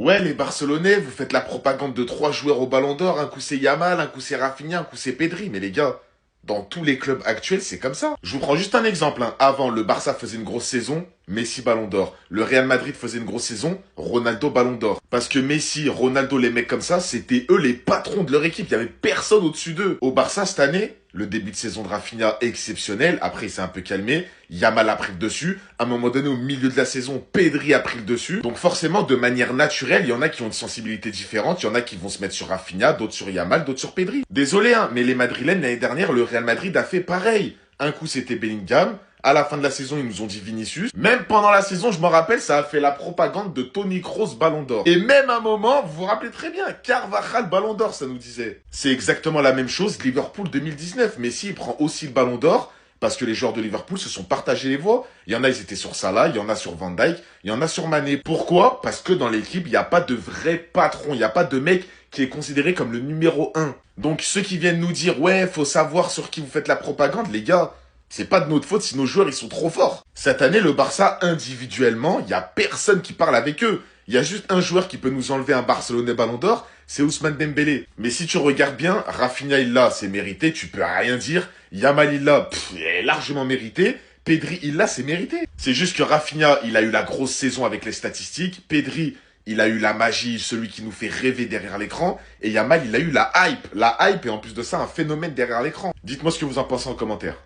Ouais, les Barcelonais, vous faites la propagande de trois joueurs au Ballon d'Or, un coup c'est Yamal, un coup c'est Rafinha, un coup c'est Pedri, mais les gars, dans tous les clubs actuels, c'est comme ça. Je vous prends juste un exemple, hein. Avant, le Barça faisait une grosse saison, Messi Ballon d'Or. Le Real Madrid faisait une grosse saison, Ronaldo Ballon d'Or. Parce que Messi, Ronaldo, les mecs comme ça, c'était eux les patrons de leur équipe, il y avait personne au-dessus d'eux. Au Barça, cette année, le début de saison de Rafinha exceptionnel, après il s'est un peu calmé, Yamal a pris le dessus, à un moment donné au milieu de la saison, Pedri a pris le dessus, donc forcément de manière naturelle, il y en a qui ont une sensibilité différente, il y en a qui vont se mettre sur Rafinha, d'autres sur Yamal, d'autres sur Pedri. Désolé hein, mais les Madrilènes l'année dernière, le Real Madrid a fait pareil. Un coup c'était Bellingham, à la fin de la saison, ils nous ont dit Vinicius. Même pendant la saison, je me rappelle, ça a fait la propagande de Toni Kroos Ballon d'Or. Et même à un moment, vous vous rappelez très bien, Carvajal Ballon d'Or, ça nous disait. C'est exactement la même chose, Liverpool 2019. Messi, il prend aussi le Ballon d'Or parce que les joueurs de Liverpool se sont partagés les voix. Il y en a, ils étaient sur Salah, il y en a sur Van Dijk, il y en a sur Mané. Pourquoi? Parce que dans l'équipe, il n'y a pas de vrai patron, il n'y a pas de mec qui est considéré comme le numéro un. Donc ceux qui viennent nous dire, ouais, faut savoir sur qui vous faites la propagande, les gars, c'est pas de notre faute si nos joueurs ils sont trop forts. Cette année, le Barça, individuellement, il y a personne qui parle avec eux. Il y a juste un joueur qui peut nous enlever un Barcelonais Ballon d'Or, c'est Ousmane Dembélé. Mais si tu regardes bien, Rafinha il l'a, c'est mérité, tu peux rien dire. Yamal il l'a, il est largement mérité. Pedri il l'a, c'est mérité. C'est juste que Rafinha, il a eu la grosse saison avec les statistiques. Pedri, il a eu la magie, celui qui nous fait rêver derrière l'écran. Et Yamal, il a eu la hype. La hype et en plus de ça, un phénomène derrière l'écran. Dites-moi ce que vous en pensez en commentaire.